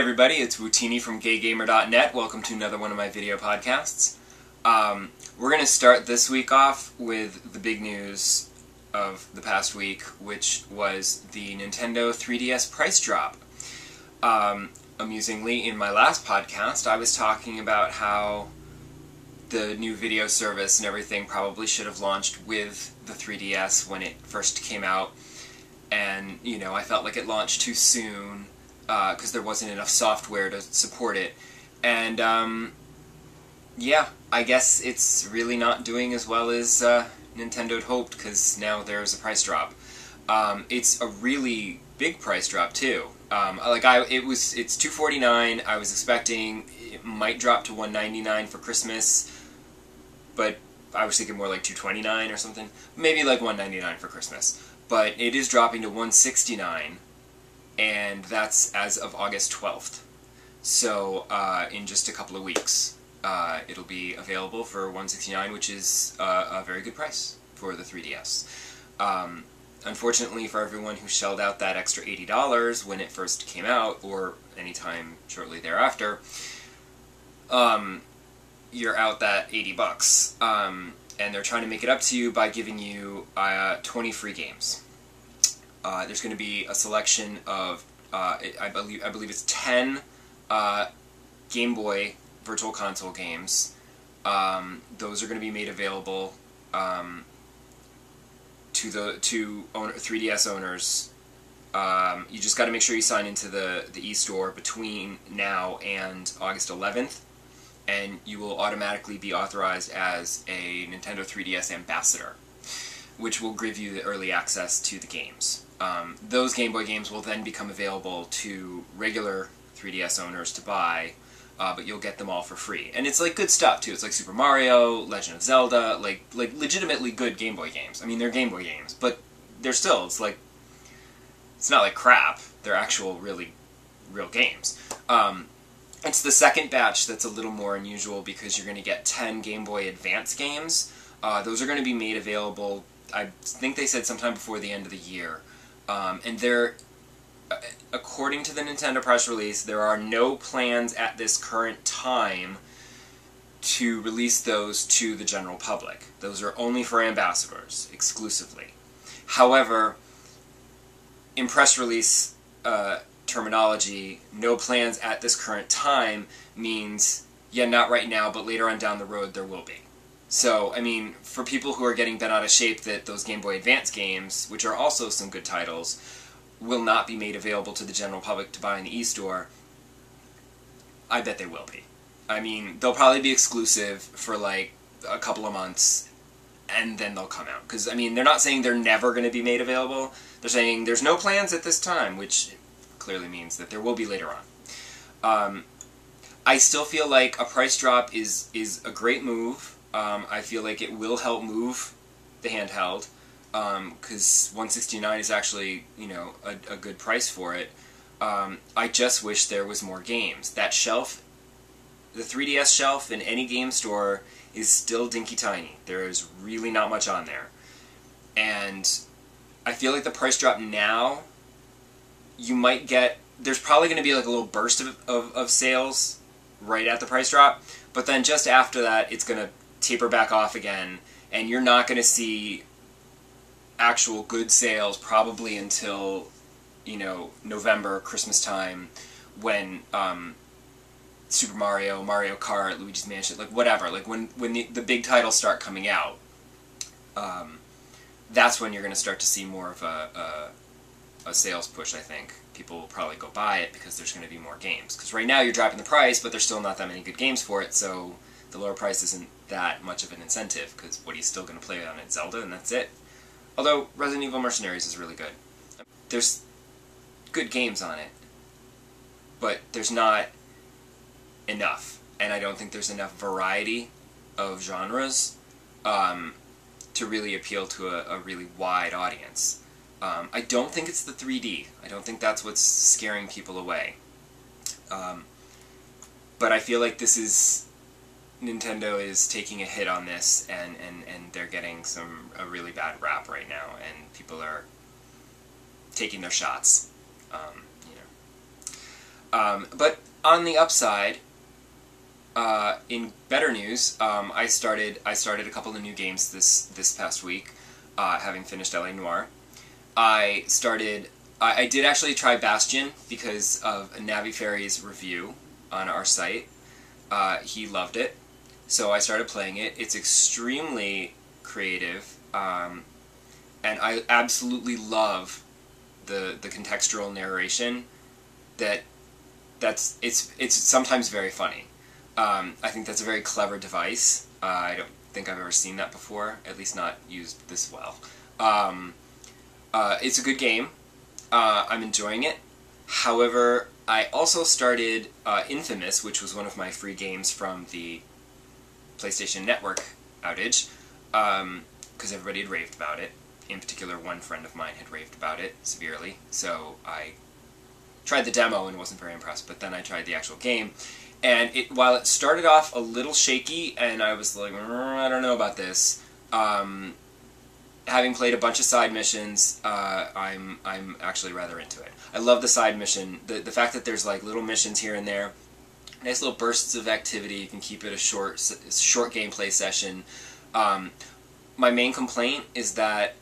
everybody, it's Wootini from GayGamer.net. Welcome to another one of my video podcasts. We're going to start this week off with the big news of the past week, which was the Nintendo 3DS price drop. Amusingly, in my last podcast, I was talking about how the new video service and everything probably should have launched with the 3DS when it first came out. And, you know, I felt like it launched too soon because there wasn't enough software to support it. And, yeah, I guess it's really not doing as well as Nintendo had hoped, because now there's a price drop. It's a really big price drop, too. It's $249. I was expecting it might drop to $199 for Christmas, but I was thinking more like $229 or something. Maybe like $199 for Christmas. But it is dropping to $169, and that's as of August 12th. So in just a couple of weeks, it'll be available for $169, which is a very good price for the 3DS. Unfortunately for everyone who shelled out that extra $80 when it first came out, or any time shortly thereafter, you're out that $80. And they're trying to make it up to you by giving you 20 free games. There's going to be a selection of, I believe it's 10 Game Boy Virtual Console games. Those are going to be made available to 3DS owners. You just got to make sure you sign into the e-store between now and August 11th. And you will automatically be authorized as a Nintendo 3DS ambassador, which will give you the early access to the games. Those Game Boy games will then become available to regular 3DS owners to buy, but you'll get them all for free. And it's like good stuff too. It's like Super Mario, Legend of Zelda, like legitimately good Game Boy games. I mean, they're Game Boy games, but they're still, it's not like crap. They're actual real games. It's the second batch that's a little more unusual because you're going to get 10 Game Boy Advance games. Those are going to be made available, I think they said sometime before the end of the year. And they're, according to the Nintendo press release, there are no plans at this current time to release those to the general public. Those are only for ambassadors, exclusively. However, in press release terminology, no plans at this current time means, yeah, not right now, but later on down the road there will be. So, I mean, for people who are getting bent out of shape that those Game Boy Advance games, which are also some good titles, will not be made available to the general public to buy in the e-store, I bet they will be. I mean, they'll probably be exclusive for like a couple of months, and then they'll come out. Because, I mean, they're not saying they're never going to be made available. They're saying there's no plans at this time, which clearly means that there will be later on. I still feel like a price drop is a great move. I feel like it will help move the handheld, because $169 is actually, you know, a good price for it. I just wish there was more games. That shelf, the 3DS shelf in any game store, is still dinky tiny. There is really not much on there. And I feel like the price drop now, you might get, there's probably going to be like a little burst of sales right at the price drop, but then just after that it's going to taper back off again, and you're not going to see actual good sales probably until, you know, November, Christmas time, when Super Mario, Mario Kart, Luigi's Mansion, like whatever, like when the big titles start coming out, that's when you're going to start to see more of a sales push, I think. People will probably go buy it because there's going to be more games. Because right now you're dropping the price, but there's still not that many good games for it, so the lower price isn't that much of an incentive, because what are you still going to play on it? Zelda, and that's it. Although Resident Evil Mercenaries is really good. There's good games on it, but there's not enough. And I don't think there's enough variety of genres to really appeal to a really wide audience. I don't think it's the 3D. I don't think that's what's scaring people away. But I feel like this is, Nintendo is taking a hit on this, and they're getting a really bad rap right now, and people are taking their shots. You know. But on the upside, in better news, I started a couple of new games this past week, having finished LA Noire. I did actually try Bastion because of Navi Fairy's review on our site. He loved it, so I started playing it. It's extremely creative, and I absolutely love the contextual narration. It's sometimes very funny. I think that's a very clever device. I don't think I've ever seen that before, at least not used this well. It's a good game. I'm enjoying it. However, I also started Infamous, which was one of my free games from the PlayStation Network outage, because everybody had raved about it. In particular, one friend of mine had raved about it severely, so I tried the demo and wasn't very impressed, but then I tried the actual game, and while it started off a little shaky, and I was like, I don't know about this, having played a bunch of side missions, I'm actually rather into it. I love the side mission, the fact that there's like little missions here and there, nice little bursts of activity. You can keep it a short gameplay session. My main complaint is that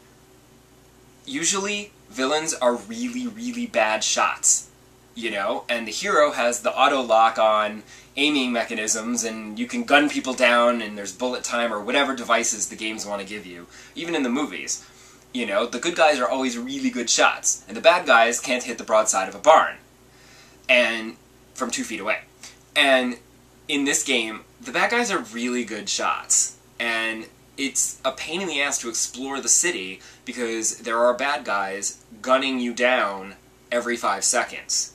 usually villains are really, really bad shots, you know, and the hero has the auto-lock on aiming mechanisms, and you can gun people down, and there's bullet time or whatever devices the games want to give you, even in the movies. You know, the good guys are always really good shots, and the bad guys can't hit the broadside of a barn, and from 2 feet away. And in this game, the bad guys are really good shots, and it's a pain in the ass to explore the city because there are bad guys gunning you down every 5 seconds.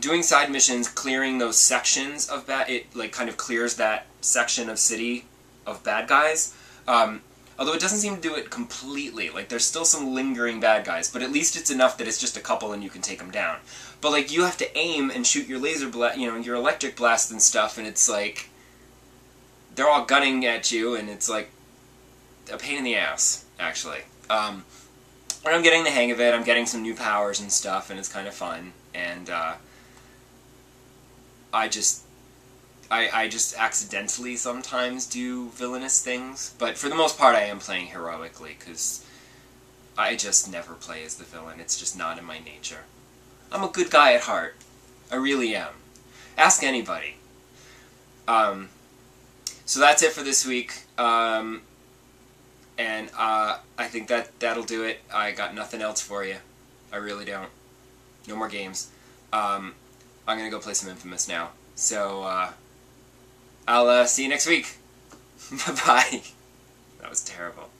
Doing side missions, clearing those sections of it like kind of clears that section of city of bad guys. Although it doesn't seem to do it completely. Like, there's still some lingering bad guys, but at least it's enough that it's just a couple and you can take them down. But like, you have to aim and shoot your laser blast, you know, your electric blast and stuff, and it's like they're all gunning at you, and it's like a pain in the ass, actually. But I'm getting the hang of it. I'm getting some new powers and stuff, and it's kind of fun. And I just accidentally sometimes do villainous things, but for the most part I am playing heroically, because I just never play as the villain. It's just not in my nature. I'm a good guy at heart. I really am. Ask anybody. So that's it for this week. And I think that'll do it. I got nothing else for you. I really don't. No more games. I'm gonna go play some Infamous now. So, I'll see you next week. Bye-bye. That was terrible.